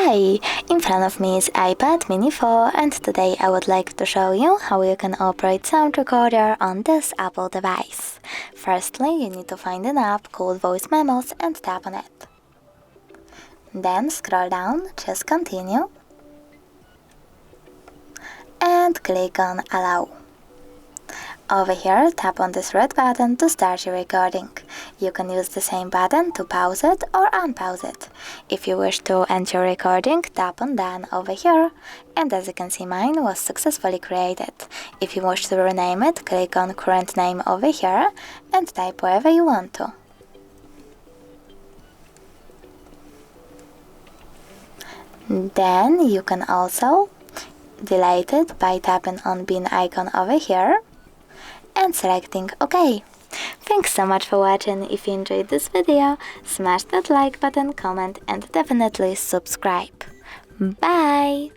Hi! In front of me is iPad mini 4 and today I would like to show you how you can operate sound recorder on this Apple device. Firstly, you need to find an app called Voice Memos and tap on it. Then scroll down, choose Continue and click on Allow. Over here, tap on this red button to start your recording. You can use the same button to pause it or unpause it. If you wish to end your recording, tap on Done over here, and as you can see, mine was successfully created. If you wish to rename it, click on Current Name over here and type wherever you want to. Then you can also delete it by tapping on bin icon over here and selecting OK. Thanks so much for watching. If you enjoyed this video, smash that like button, comment and definitely subscribe. Bye!